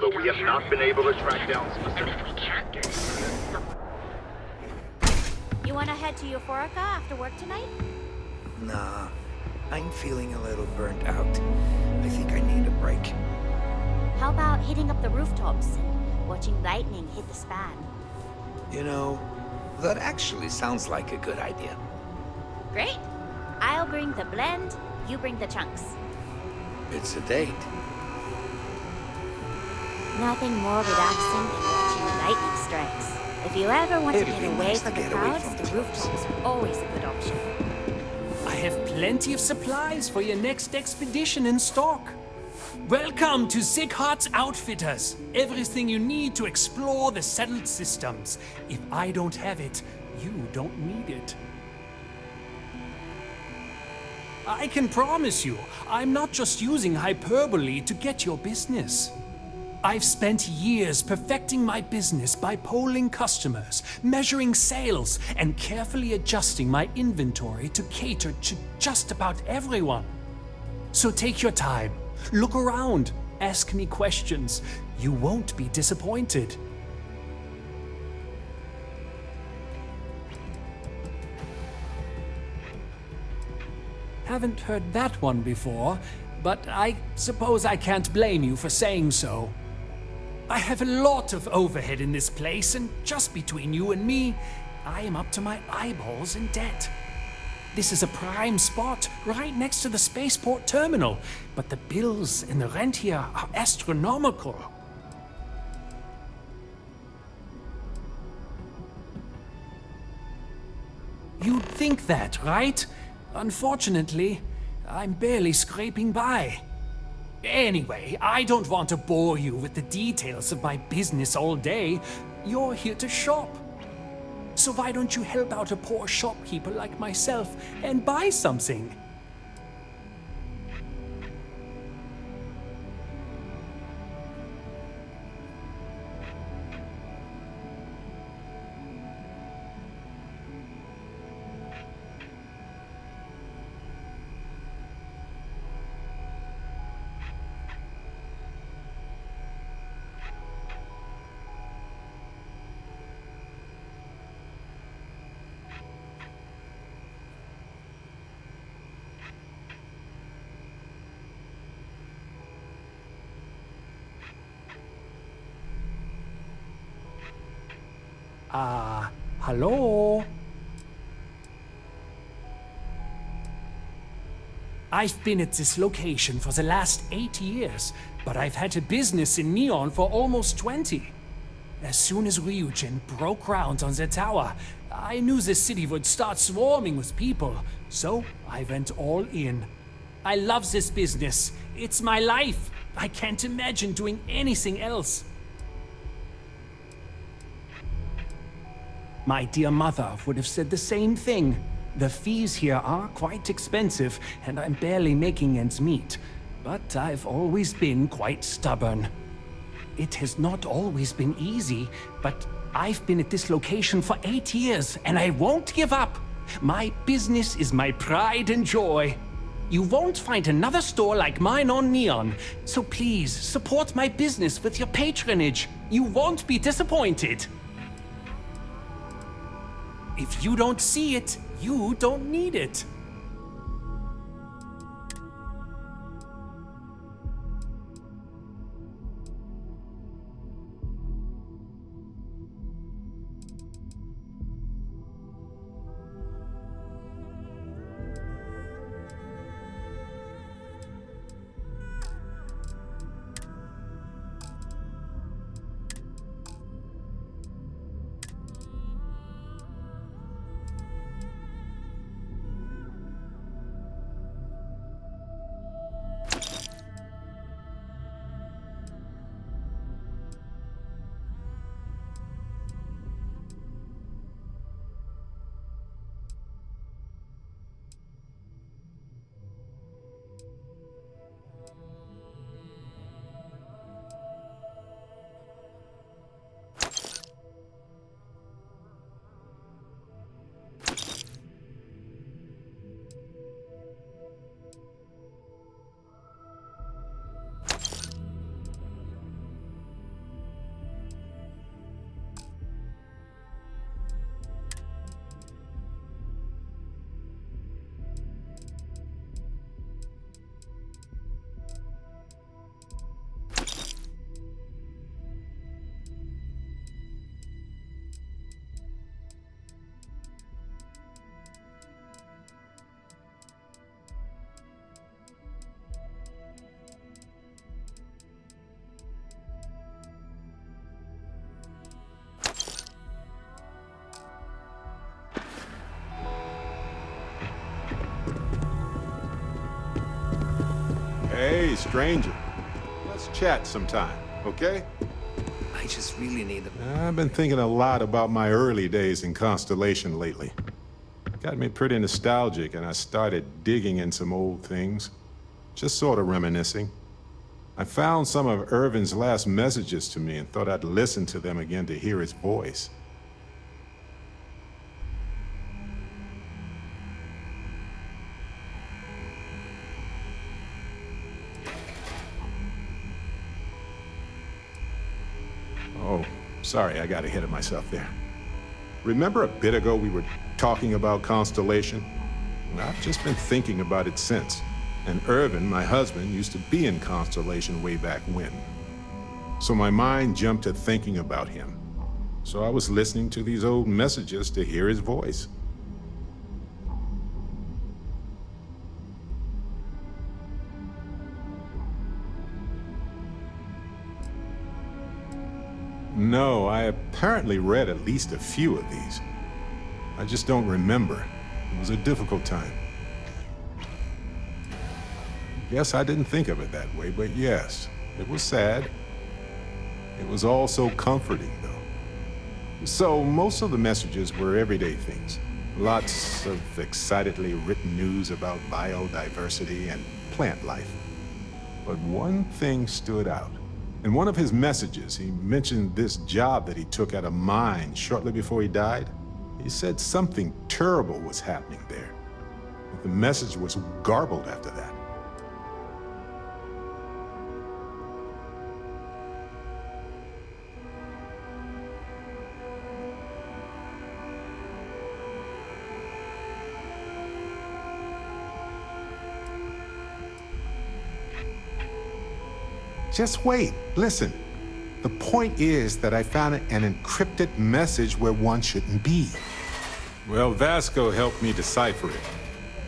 although we have not been able to track down specific... You wanna head to Euphorica after work tonight? Nah, I'm feeling a little burnt out. I think I need a break. How about hitting up the rooftops and watching lightning hit the span? You know, that actually sounds like a good idea. Great. I'll bring the blend, you bring the chunks. It's a date. Nothing more relaxing than watching lightning strikes. If you ever want to It'd get be away nice from to the get away crowds, from the the rooftops are always a good option. I have plenty of supplies for your next expedition in stock. Welcome to Sighart's Outfitters. Everything you need to explore the settled systems. If I don't have it, you don't need it. I can promise you, I'm not just using hyperbole to get your business. I've spent years perfecting my business by polling customers, measuring sales, and carefully adjusting my inventory to cater to just about everyone. So take your time, look around, ask me questions. You won't be disappointed. Haven't heard that one before, but I suppose I can't blame you for saying so. I have a lot of overhead in this place, and just between you and me, I am up to my eyeballs in debt. This is a prime spot, right next to the spaceport terminal, but the bills and the rent here are astronomical. You'd think that, right? Unfortunately, I'm barely scraping by. Anyway, I don't want to bore you with the details of my business all day. You're here to shop. So why don't you help out a poor shopkeeper like myself and buy something? Hello? I've been at this location for the last 8 years, but I've had a business in Neon for almost 20. As soon as Ryujin broke ground on the tower, I knew the city would start swarming with people, so I went all in. I love this business. It's my life. I can't imagine doing anything else. My dear mother would have said the same thing. The fees here are quite expensive, and I'm barely making ends meet. But I've always been quite stubborn. It has not always been easy, but I've been at this location for 8 years, and I won't give up. My business is my pride and joy. You won't find another store like mine on Neon, so please support my business with your patronage. You won't be disappointed. If you don't see it, you don't need it. stranger. Let's chat sometime, okay? I just really need a... I've been thinking a lot about my early days in Constellation lately. Got me pretty nostalgic, and I started digging in some old things. Just sort of reminiscing. I found some of Irvin's last messages to me and thought I'd listen to them again to hear his voice. Oh, sorry, I got ahead of myself there. Remember a bit ago we were talking about Constellation? I've just been thinking about it since. And Irvin, my husband, used to be in Constellation way back when. So my mind jumped to thinking about him. So I was listening to these old messages to hear his voice. No, I apparently read at least a few of these. I just don't remember. It was a difficult time. Guess I didn't think of it that way, but yes, it was sad. It was also comforting, though. So most of the messages were everyday things. Lots of excitedly written news about biodiversity and plant life. But one thing stood out. In one of his messages, he mentioned this job that he took at a mine shortly before he died. He said something terrible was happening there. But the message was garbled after that. Just wait, listen. The point is that I found an encrypted message where one shouldn't be. Well, Vasco helped me decipher it.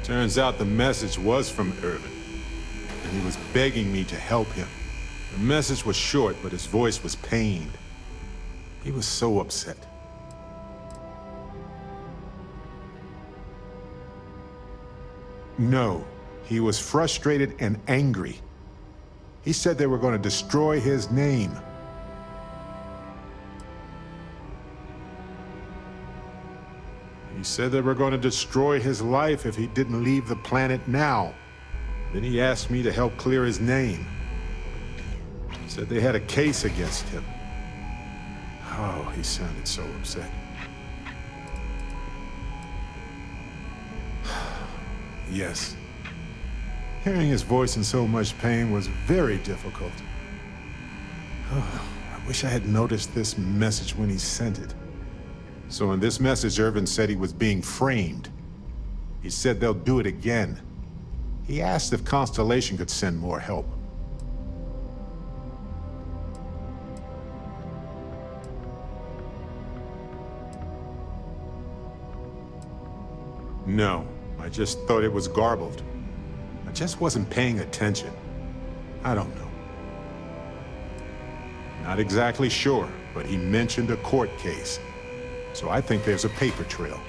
Turns out the message was from Irvin, and he was begging me to help him. The message was short, but his voice was pained. He was so upset. No, he was frustrated and angry. He said they were going to destroy his name. He said they were going to destroy his life if he didn't leave the planet now. Then he asked me to help clear his name. He said they had a case against him. Oh, he sounded so upset. Yes. Hearing his voice in so much pain was very difficult. Oh, I wish I had noticed this message when he sent it. So in this message, Irvin said he was being framed. He said they'll do it again. He asked if Constellation could send more help. No, I just thought it was garbled. I just wasn't paying attention. I don't know. Not exactly sure, but he mentioned a court case. So I think there's a paper trail.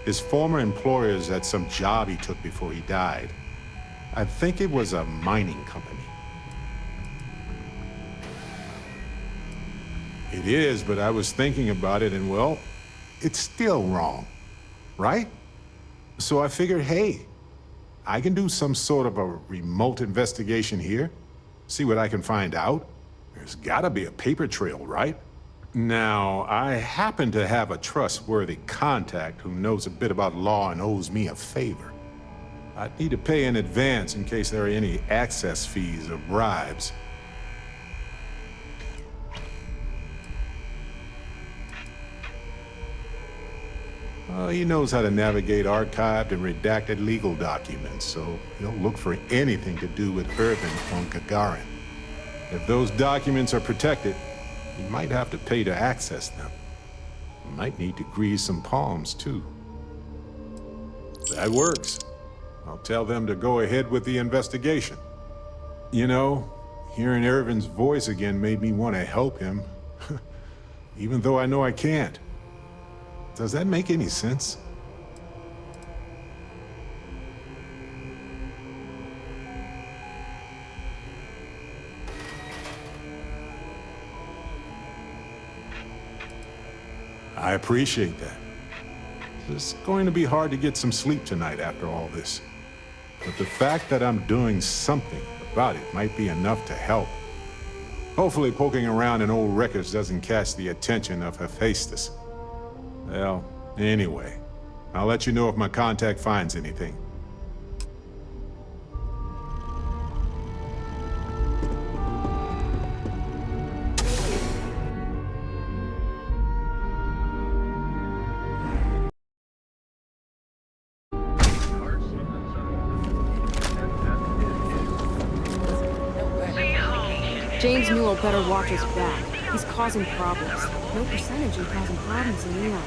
His former employers had some job he took before he died. I think it was a mining company. It is, but I was thinking about it and, well, it's still wrong, right? So I figured, hey, I can do some sort of a remote investigation here, see what I can find out. There's gotta be a paper trail, right? Now, I happen to have a trustworthy contact who knows a bit about law and owes me a favor. I'd need to pay in advance in case there are any access fees or bribes. He knows how to navigate archived and redacted legal documents, so he'll look for anything to do with Irvin on Gagarin. If those documents are protected, he might have to pay to access them. He might need to grease some palms, too. That works. I'll tell them to go ahead with the investigation. You know, hearing Irvin's voice again made me want to help him, even though I know I can't. Does that make any sense? I appreciate that. It's going to be hard to get some sleep tonight after all this. But the fact that I'm doing something about it might be enough to help. Hopefully poking around in old records doesn't catch the attention of Hephaestus. Well, anyway, I'll let you know if my contact finds anything. James Newell better watch his back. He's causing problems. No percentage in causing problems in Neon.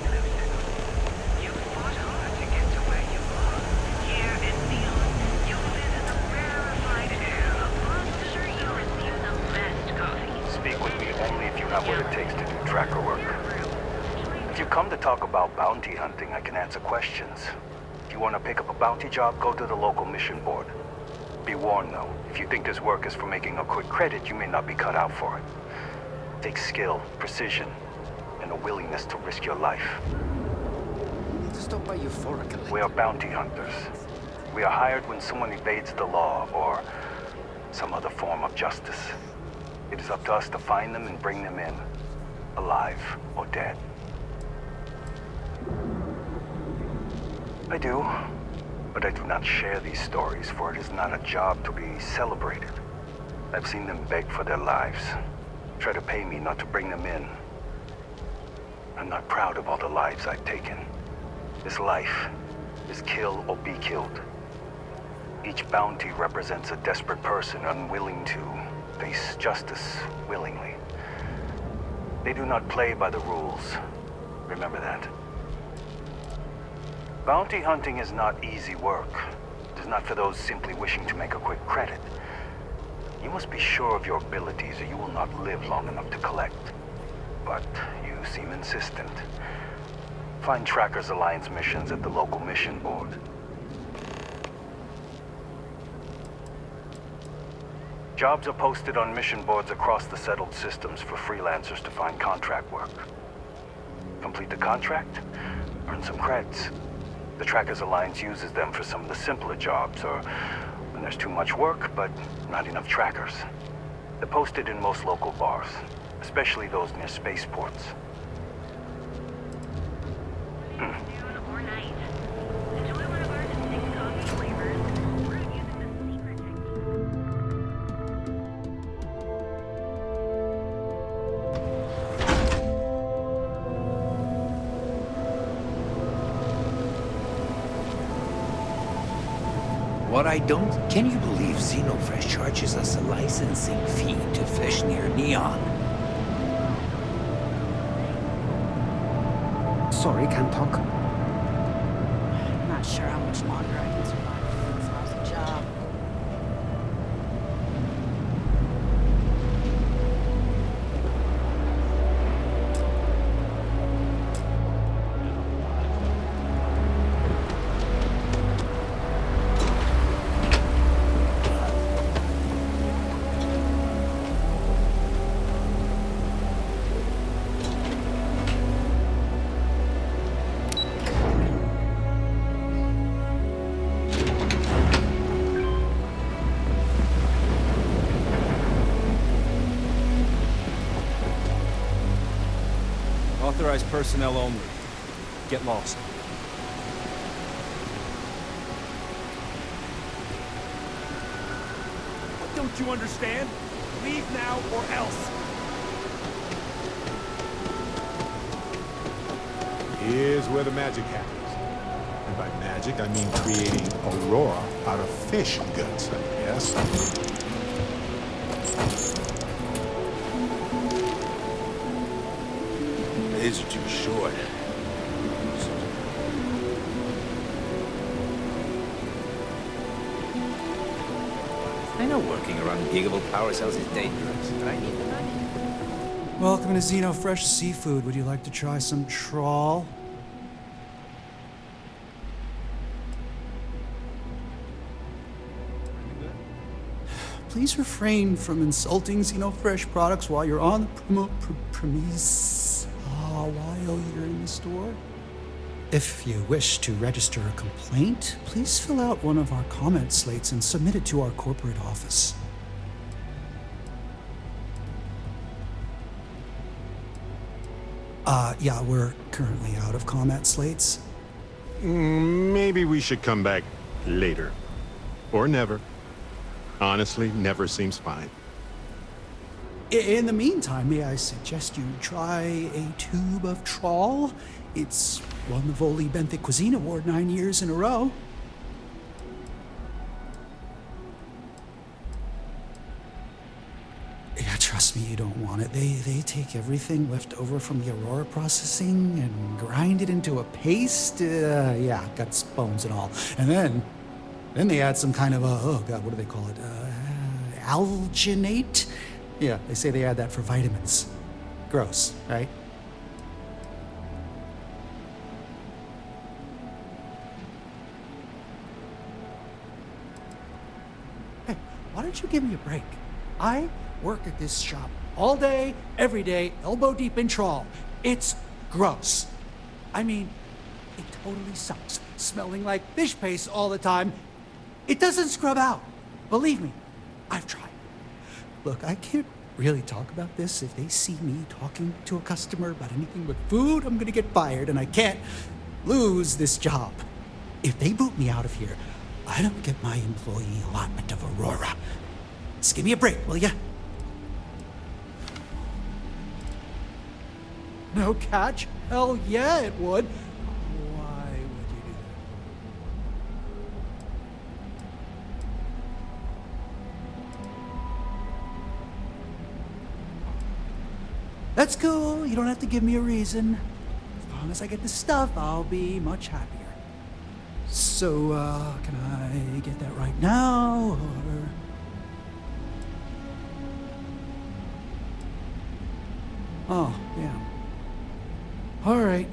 Speak with me only if you have what it takes to do tracker work. If you come to talk about bounty hunting, I can answer questions. If you want to pick up a bounty job, go to the local mission board. Be warned, though, if you think this work is for making a quick credit, you may not be cut out for it. It takes skill, precision, and a willingness to risk your life. We are bounty hunters. We are hired when someone evades the law or some other form of justice. It is up to us to find them and bring them in, alive or dead. I do. But I do not share these stories, for it is not a job to be celebrated. I've seen them beg for their lives, try to pay me not to bring them in. I'm not proud of all the lives I've taken. This life is kill or be killed. Each bounty represents a desperate person unwilling to face justice willingly. They do not play by the rules. Remember that. Bounty hunting is not easy work. It is not for those simply wishing to make a quick credit. You must be sure of your abilities or you will not live long enough to collect. But you seem insistent. Find Trackers Alliance missions at the local mission board. Jobs are posted on mission boards across the settled systems for freelancers to find contract work. Complete the contract, earn some creds. The Trackers Alliance uses them for some of the simpler jobs, or when there's too much work, but not enough trackers. They're posted in most local bars, especially those near spaceports. What I don't... Can you believe Xenofresh charges us a licensing fee to fish near Neon? Sorry, can't talk. I'm not sure how much longer I can survive with this lousy job. Authorized personnel only. Get lost. Don't you understand? Leave now or else. Here's where the magic happens. And by magic, I mean creating Aurora out of fish guts, I guess. These are too short. I know working around giggable power cells is dangerous, but I need the money. Welcome to Xenofresh Seafood. Would you like to try some trawl? Please refrain from insulting Xenofresh products while you're on the premise. Oh. while you're in the store. If you wish to register a complaint, please fill out one of our comment slates and submit it to our corporate office. Yeah, we're currently out of comment slates. Maybe we should come back later. Or never. Honestly, never seems fine. In the meantime, may I suggest you try a tube of trawl? It's won the Voli Benthic Cuisine Award 9 years in a row. Yeah, trust me, you don't want it. They take everything left over from the Aurora processing and grind it into a paste. Yeah, guts, bones, and all. And then they add some kind of oh God, what do they call it? Alginate? Yeah, they say they add that for vitamins. Gross, right? Hey, why don't you give me a break? I work at this shop all day, every day, elbow deep in trawl. It's gross. I mean, it totally sucks. Smelling like fish paste all the time. It doesn't scrub out. Believe me, I've tried. Look, I can't really talk about this. If they see me talking to a customer about anything but food, I'm gonna get fired, and I can't lose this job. If they boot me out of here, I don't get my employee allotment of Aurora. Just give me a break, will ya? No catch? Hell yeah, it would. Why would you do that? That's cool. You don't have to give me a reason. As long as I get the stuff, I'll be much happier. So, can I get that right now, or... Oh, yeah. All right.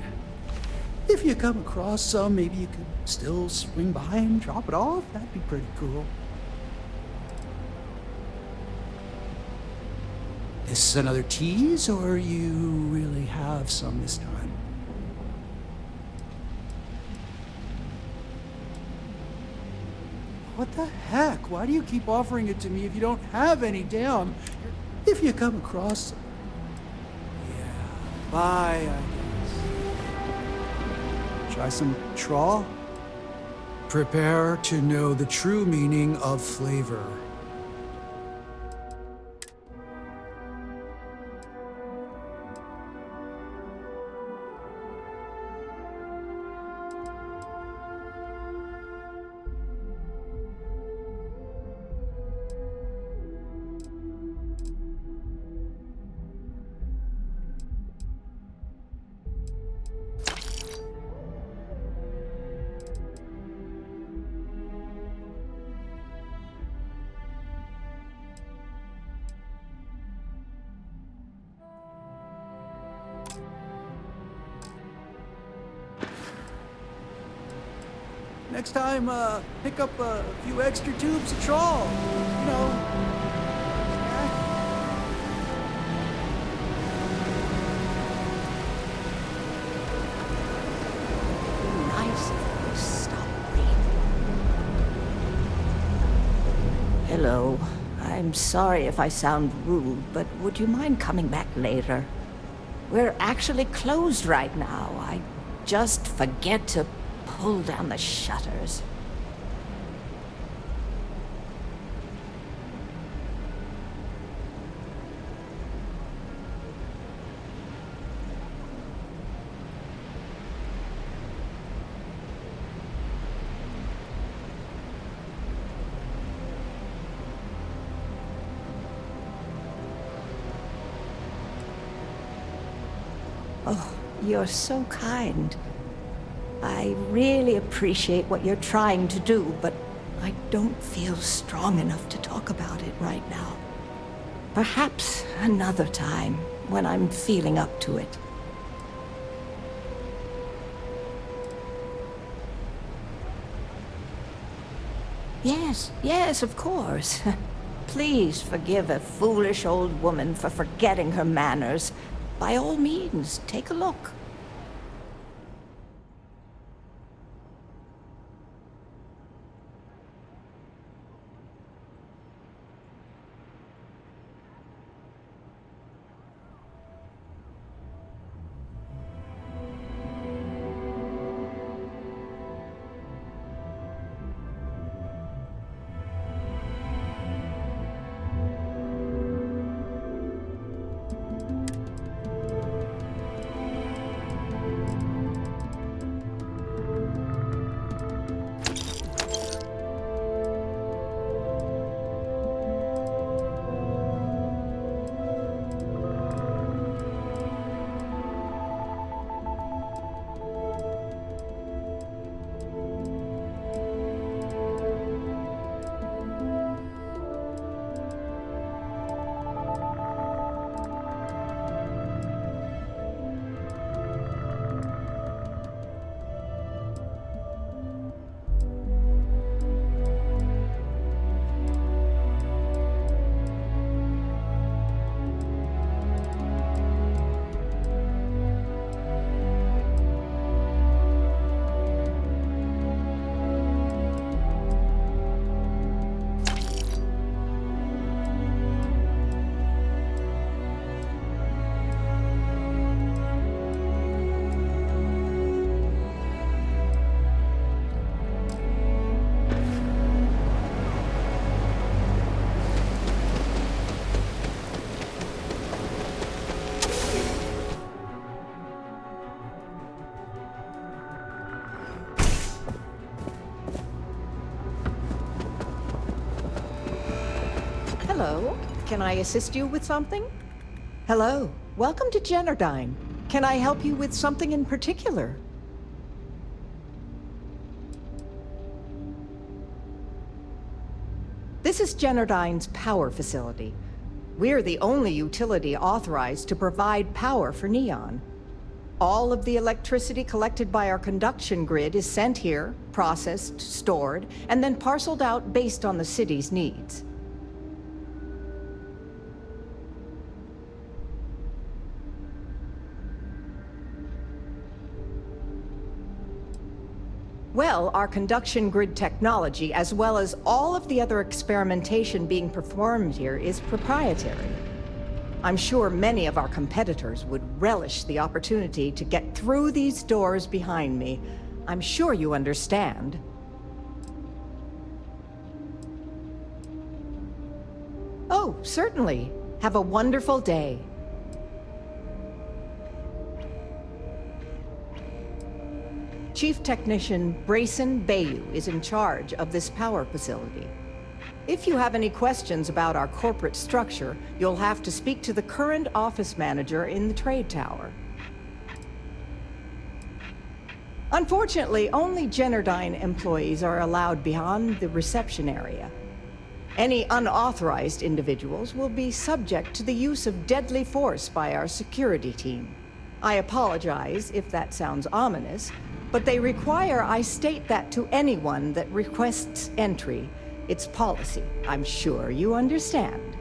If you come across some, maybe you could still swing by and drop it off. That'd be pretty cool. This another tease, or you really have some this time? What the heck? Why do you keep offering it to me if you don't have any? Damn. If you come across... Yeah. Bye, I guess. Try some trawl? Prepare to know the true meaning of flavor. Next time, pick up a few extra tubes of trawl. You know. Nice if you stop reading. Hello. I'm sorry if I sound rude, but would you mind coming back later? We're actually closed right now. I just forget to pull down the shutters. Oh, you're so kind. I really appreciate what you're trying to do, but I don't feel strong enough to talk about it right now. Perhaps another time, when I'm feeling up to it. Yes, of course. Please forgive a foolish old woman for forgetting her manners. by all means, take a look. Hello, can I assist you with something? Hello, welcome to Generdyne. Can I help you with something in particular? This is Generdyne's power facility. We're the only utility authorized to provide power for Neon. All of the electricity collected by our conduction grid is sent here, processed, stored, and then parceled out based on the city's needs. Well, our conduction grid technology, as well as all of the other experimentation being performed here, is proprietary. I'm sure many of our competitors would relish the opportunity to get through these doors behind me. I'm sure you understand. Oh, certainly. Have a wonderful day. Chief Technician Brayson Bayou is in charge of this power facility. If you have any questions about our corporate structure, you'll have to speak to the current office manager in the trade tower. Unfortunately, only Generdyne employees are allowed beyond the reception area. Any unauthorized individuals will be subject to the use of deadly force by our security team. I apologize if that sounds ominous, but they require I state that to anyone that requests entry. It's policy. I'm sure you understand.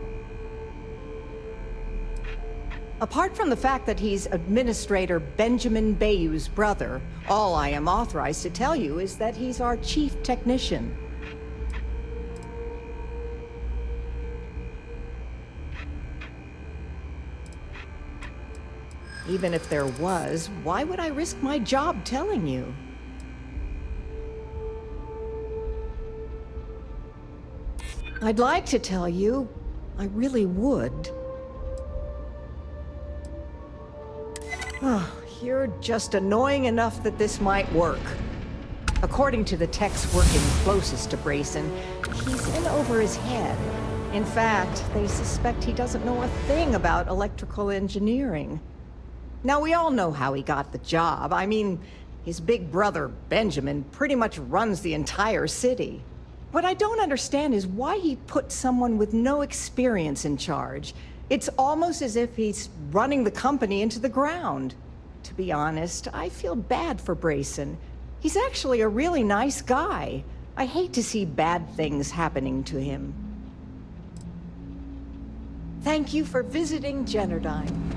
Apart from the fact that he's Administrator Benjamin Bayou's brother, all I am authorized to tell you is that he's our chief technician. Even if there was, why would I risk my job telling you? I'd like to tell you. I really would. Oh, you're just annoying enough that this might work. According to the techs working closest to Brayson, he's in over his head. In fact, they suspect he doesn't know a thing about electrical engineering. Now, we all know how he got the job. I mean, his big brother, Benjamin, pretty much runs the entire city. What I don't understand is why he put someone with no experience in charge. It's almost as if he's running the company into the ground. To be honest, I feel bad for Brayson. He's actually a really nice guy. I hate to see bad things happening to him. Thank you for visiting Generdyne.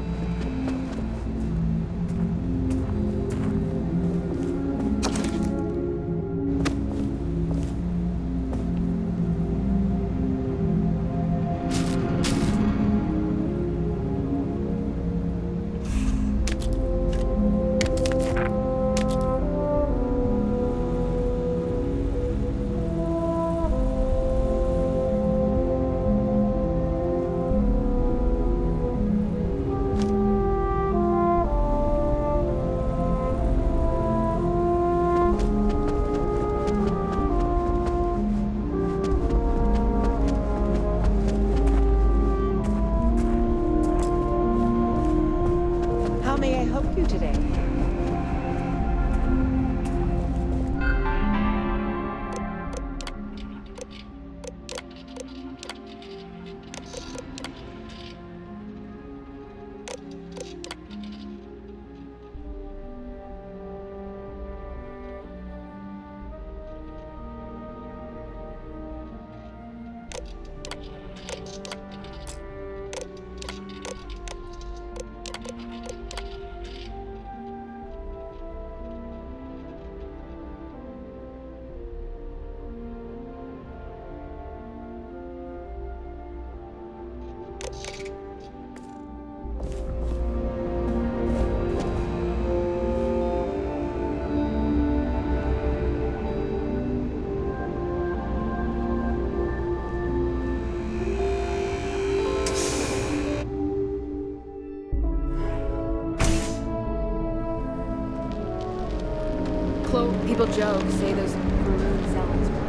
you today? People joke, say those maroon zealots were.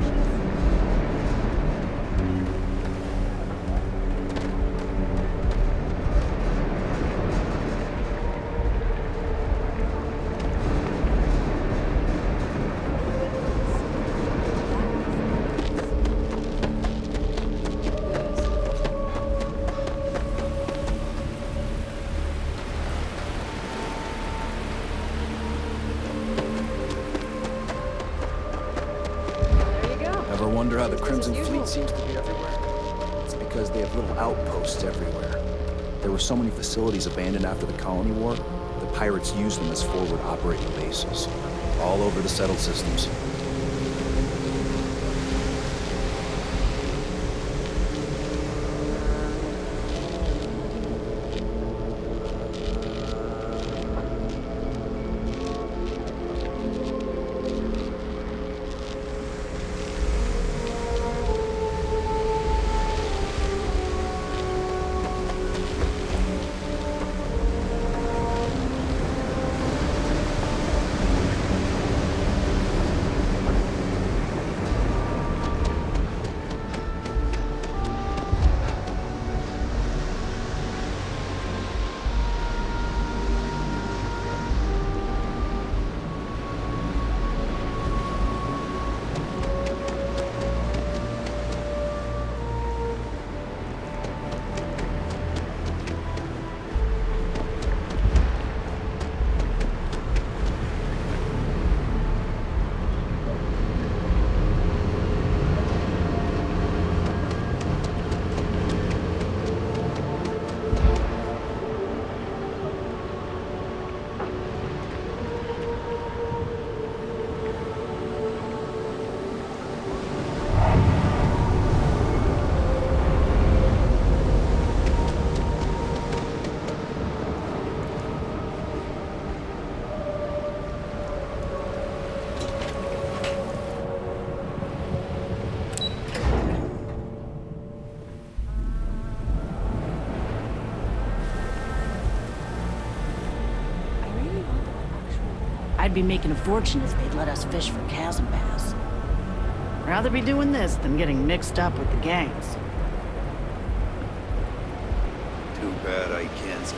Ever wonder how the Crimson Fleet seems to be everywhere? It's because they have little outposts everywhere. There were so many facilities abandoned after the Colony War, the pirates used them as forward operating bases, all over the settled systems. I'd be making a fortune if they'd let us fish for chasm bass. Rather be doing this than getting mixed up with the gangs. Too bad I can't.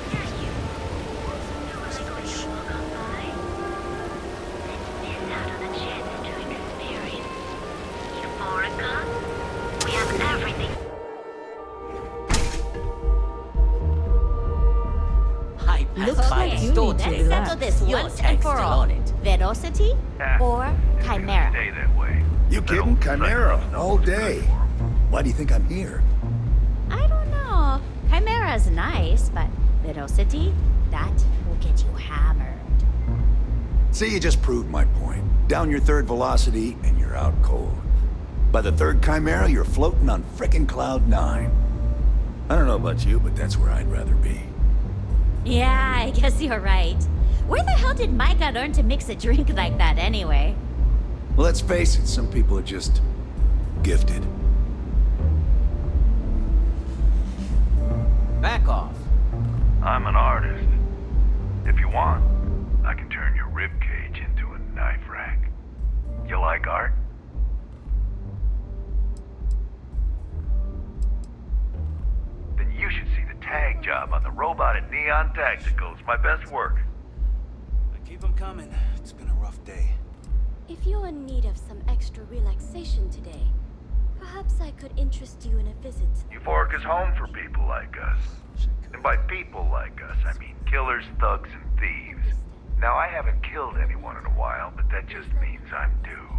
Looks like you need to let's settle this once and for all. Velocity or Chimera? Stay that way. You kidding? Chimera, all day. Why do you think I'm here? I don't know. Chimera's nice, but Velocity, that will get you hammered. See, you just proved my point. Down your third velocity, and you're out cold. By the third Chimera, you're floating on frickin' Cloud 9. I don't know about you, but that's where I'd rather be. Yeah, I guess you're right. Where the hell did Micah learn to mix a drink like that anyway? Well, let's face it, some people are just gifted. Back off. I'm an artist. If you want, I can turn your ribcage into a knife rack. You like art? Then you should see the tag job on the robot at Neon Tacticals, my best work. Keep them coming. It's been a rough day. If you're in need of some extra relaxation today, perhaps I could interest you in a visit. Euphorica's home for people like us. And by people like us, I mean killers, thugs, and thieves. Now, I haven't killed anyone in a while, but that just means I'm due.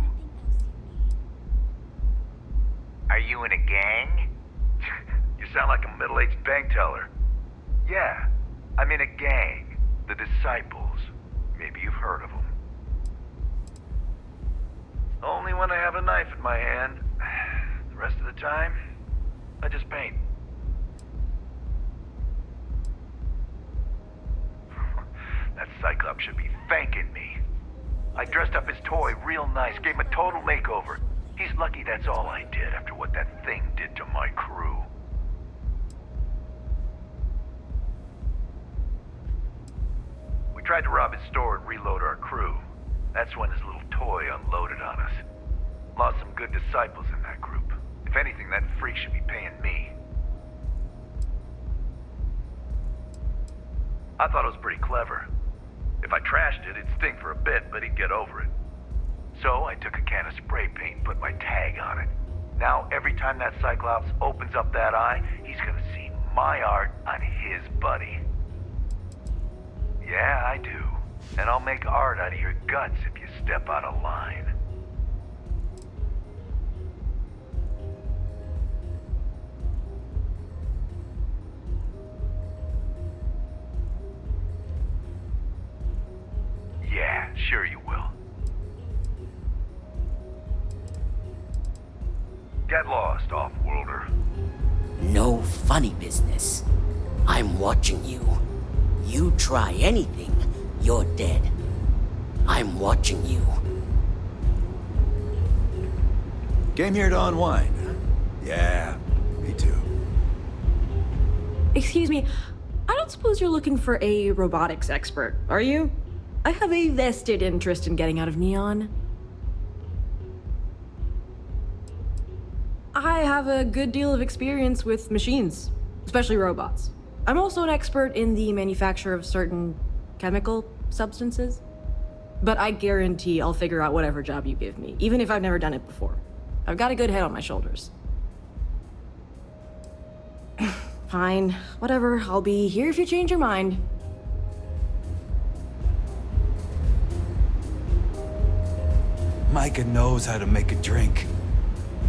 Are you in a gang? You sound like a middle-aged bank teller. Yeah, I'm in a gang. The Disciples. Maybe you've heard of them. Only when I have a knife in my hand. The rest of the time, I just paint. That Cyclops should be thanking me. I dressed up his toy real nice, gave him a total makeover. He's lucky that's all I did after what that thing did to my crew. We tried to rob his store and reload our crew. That's when his little toy unloaded on us. Lost some good disciples in that group. If anything, that freak should be paying me. I thought it was pretty clever. If I trashed it, it'd stink for a bit, but he'd get over it. So I took a can of spray paint and put my tag on it. Now, every time that Cyclops opens up that eye, he's gonna see my art on his buddy. Yeah, I do. And I'll make art out of your guts if you step out of line. Yeah, sure you will. Get lost, off-worlder. No funny business. I'm watching you. You try anything, you're dead. I'm watching you. Came here to unwind. Yeah, me too. Excuse me, I don't suppose you're looking for a robotics expert, are you? I have a vested interest in getting out of Neon. I have a good deal of experience with machines, especially robots. I'm also an expert in the manufacture of certain chemical substances. But I guarantee I'll figure out whatever job you give me, even if I've never done it before. I've got a good head on my shoulders. Fine, whatever, I'll be here if you change your mind. Micah knows how to make a drink.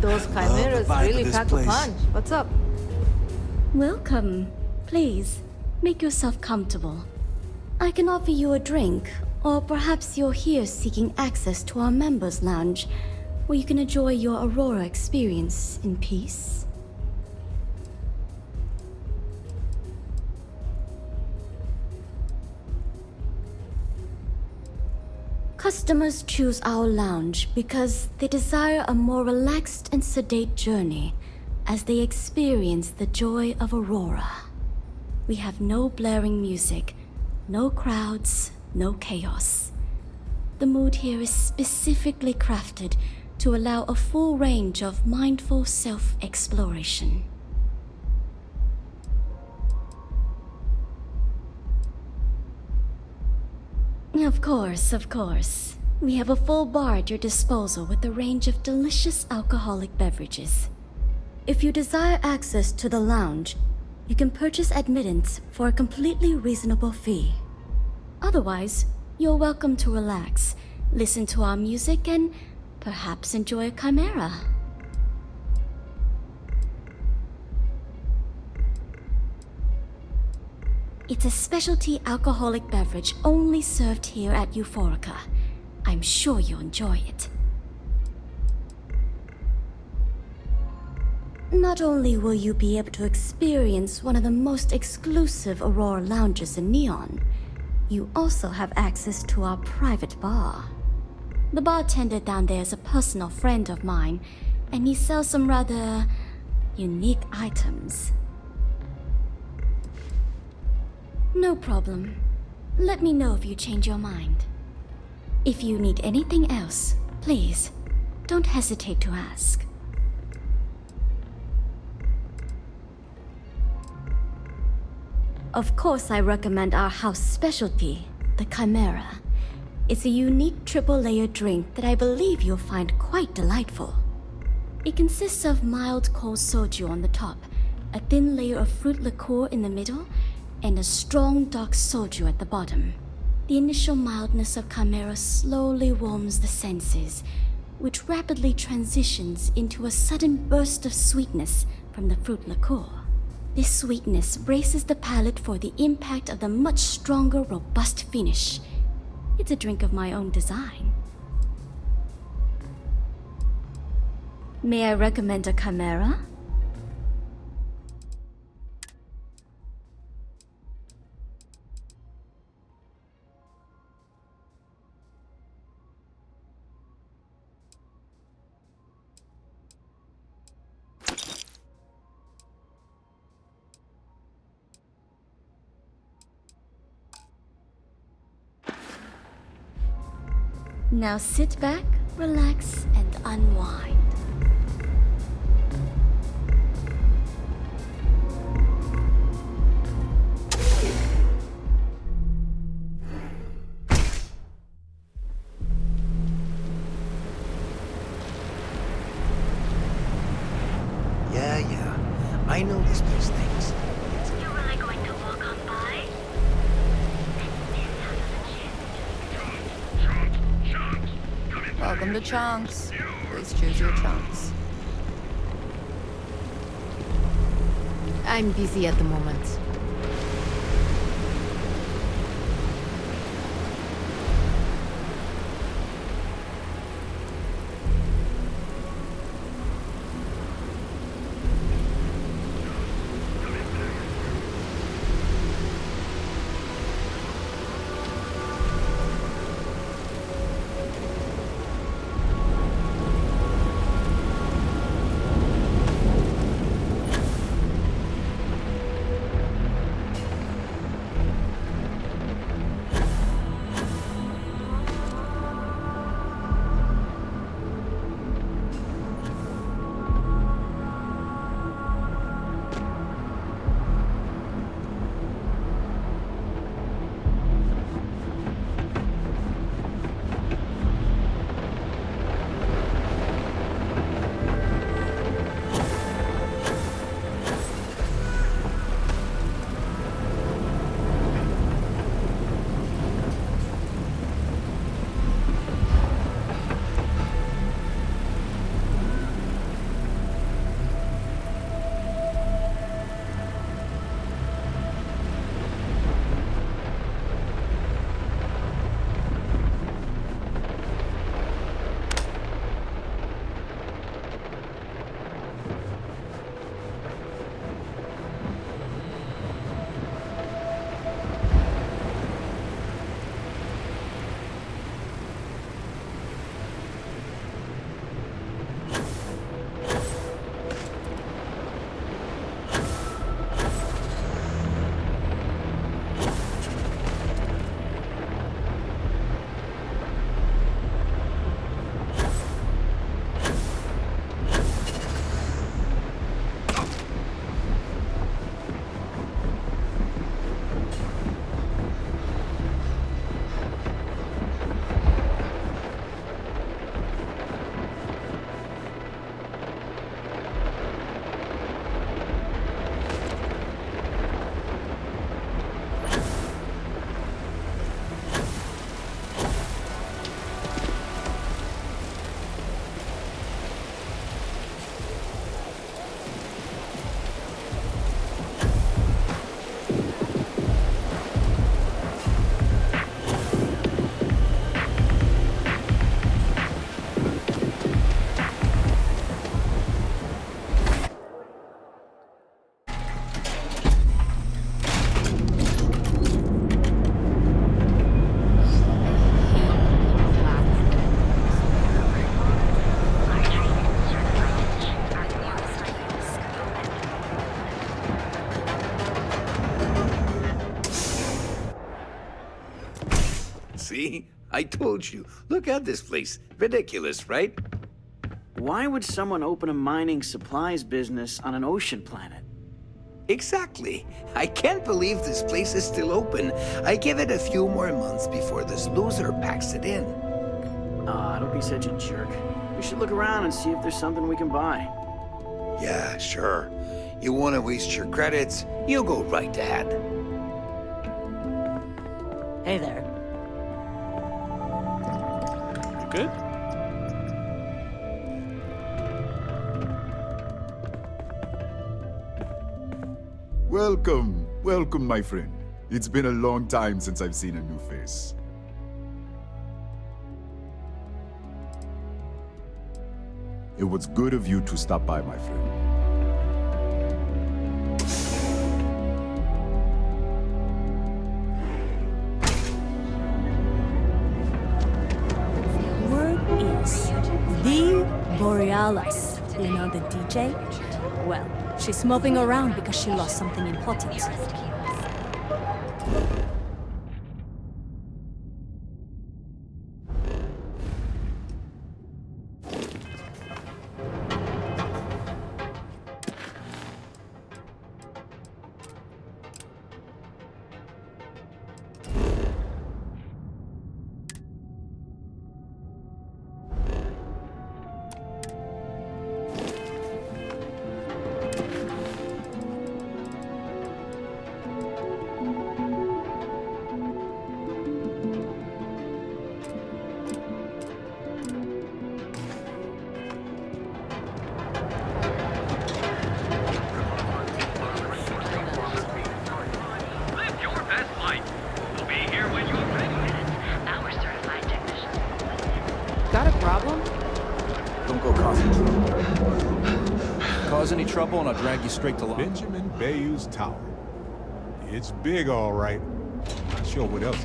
Those chimeras vibe of really this pack a place. punch. What's up? Welcome. Please, make yourself comfortable. I can offer you a drink, or perhaps you're here seeking access to our members' lounge, where you can enjoy your Aurora experience in peace. Customers choose our lounge because they desire a more relaxed and sedate journey as they experience the joy of Aurora. We have no blaring music, no crowds, no chaos. The mood here is specifically crafted to allow a full range of mindful self-exploration. Of course. We have a full bar at your disposal with a range of delicious alcoholic beverages. If you desire access to the lounge, you can purchase admittance for a completely reasonable fee. Otherwise, you're welcome to relax, listen to our music, and perhaps enjoy a chimera. It's a specialty alcoholic beverage only served here at Euphorica. I'm sure you'll enjoy it. Not only will you be able to experience one of the most exclusive Aurora lounges in Neon, you also have access to our private bar. The bartender down there is a personal friend of mine, and he sells some rather unique items. No problem. Let me know if you change your mind. If you need anything else, please, don't hesitate to ask. Of course, I recommend our house specialty, the Chimera. It's a unique triple-layer drink that I believe you'll find quite delightful. It consists of mild cold soju on the top, a thin layer of fruit liqueur in the middle, and a strong dark soju at the bottom. The initial mildness of Chimera slowly warms the senses, which rapidly transitions into a sudden burst of sweetness from the fruit liqueur. This sweetness braces the palate for the impact of the much stronger, robust finish. It's a drink of my own design. May I recommend a Chimera? Now sit back, relax, and unwind. Yeah. I know this place stinks. You're really going to walk on by? Welcome to Chunks. Please choose your chunks. I'm busy at the moment. See? I told you. Look at this place. Ridiculous, right? Why would someone open a mining supplies business on an ocean planet? Exactly. I can't believe this place is still open. I give it a few more months before this loser packs it in. Don't be such a jerk. We should look around and see if there's something we can buy. Yeah, sure. You want to waste your credits? You go right ahead. Hey there. You good? Welcome. Welcome, my friend. It's been a long time since I've seen a new face. It was good of you to stop by, my friend. Word is the Borealis. You know the DJ? Well, she's moping around because she lost something important. Got a problem? Don't go causing trouble. Cause any trouble and I'll drag you straight to law. Benjamin Bayou's Tower. It's big, all right. Not sure what else.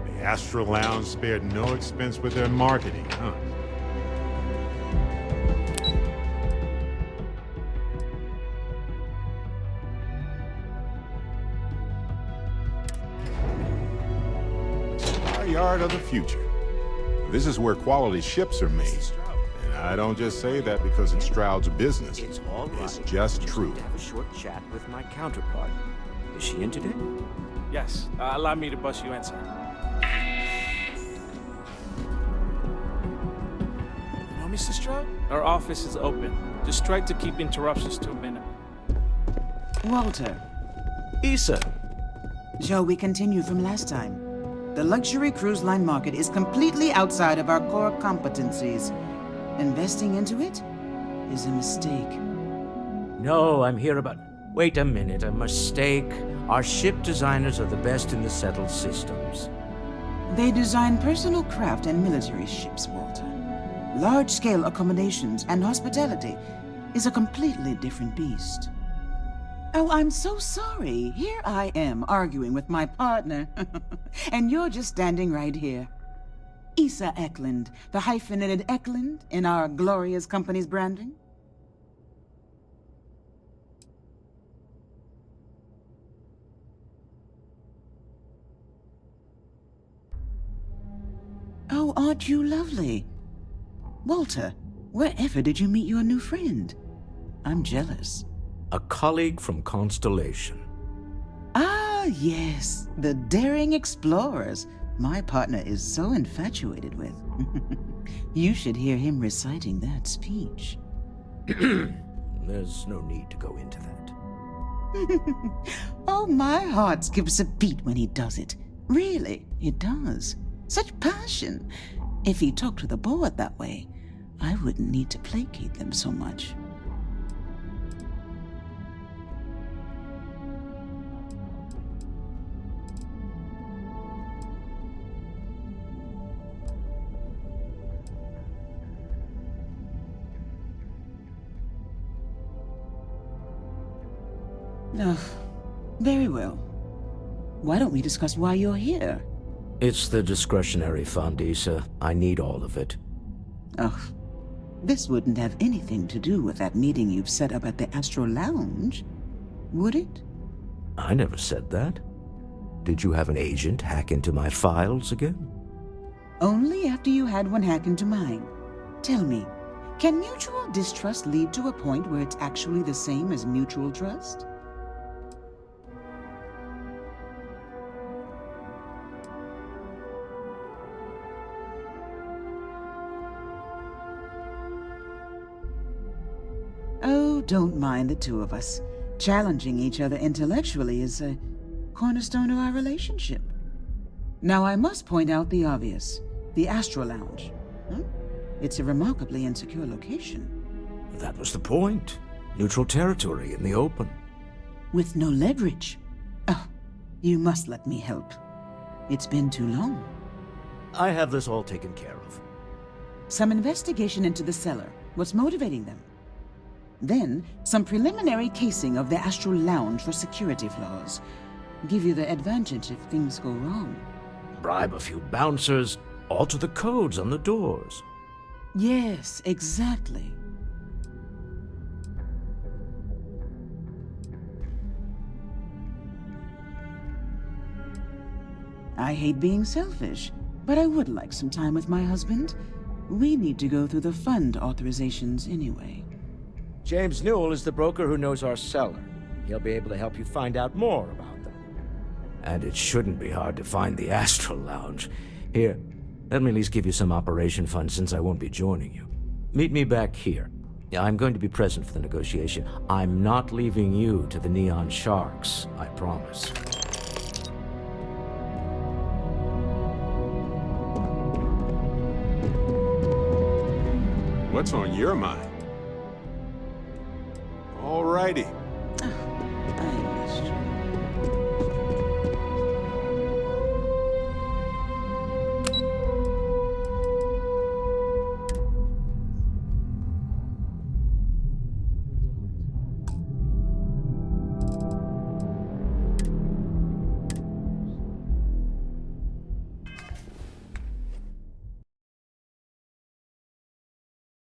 The Astro Lounge spared no expense with their marketing, huh? Our yard of the future. This is where quality ships are made. And I don't just say that because it's Stroud's business. It's all right. It's just true. Need to have a short chat with my counterpart. Is she in today? Yes. Allow me to bust you in, sir. You know, Mr. Stroud? Our office is open. Just try to keep interruptions to a minimum. Walter. Issa. Shall we continue from last time? The luxury cruise line market is completely outside of our core competencies. Investing into it is a mistake. No, I'm here about... Wait a minute, a mistake? Our ship designers are the best in the settled systems. They design personal craft and military ships, Walter. Large-scale accommodations and hospitality is a completely different beast. Oh, I'm so sorry. Here I am arguing with my partner. And you're just standing right here. Issa Eklund, the hyphenated Eklund in our glorious company's branding. Oh, aren't you lovely? Walter, wherever did you meet your new friend? I'm jealous. A colleague from Constellation. Ah, yes, the daring explorers my partner is so infatuated with. You should hear him reciting that speech. There's no need to go into that. Oh, my heart skips a beat when he does it. Really, it does. Such passion. If he talked to the board that way, I wouldn't need to placate them so much. Oh, very well. Why don't we discuss why you're here? It's the discretionary fund, Issa. I need all of it. Oh, this wouldn't have anything to do with that meeting you've set up at the Astro Lounge, would it? I never said that. Did you have an agent hack into my files again? Only after you had one hack into mine. Tell me, can mutual distrust lead to a point where it's actually the same as mutual trust? Oh, don't mind the two of us. Challenging each other intellectually is a cornerstone of our relationship. Now, I must point out the obvious. The Astro Lounge. It's a remarkably insecure location. That was the point. Neutral territory in the open. With no leverage. Oh, you must let me help. It's been too long. I have this all taken care of. Some investigation into the cellar. What's motivating them? Then, some preliminary casing of the Astral Lounge for security flaws. Give you the advantage if things go wrong. Bribe a few bouncers, alter the codes on the doors. Yes, exactly. I hate being selfish, but I would like some time with my husband. We need to go through the fund authorizations anyway. James Newell is the broker who knows our cellar. He'll be able to help you find out more about them. And it shouldn't be hard to find the Astral Lounge. Here, let me at least give you some operation funds since I won't be joining you. Meet me back here. I'm going to be present for the negotiation. I'm not leaving you to the Neon Sharks, I promise. What's on your mind? All righty. I missed you.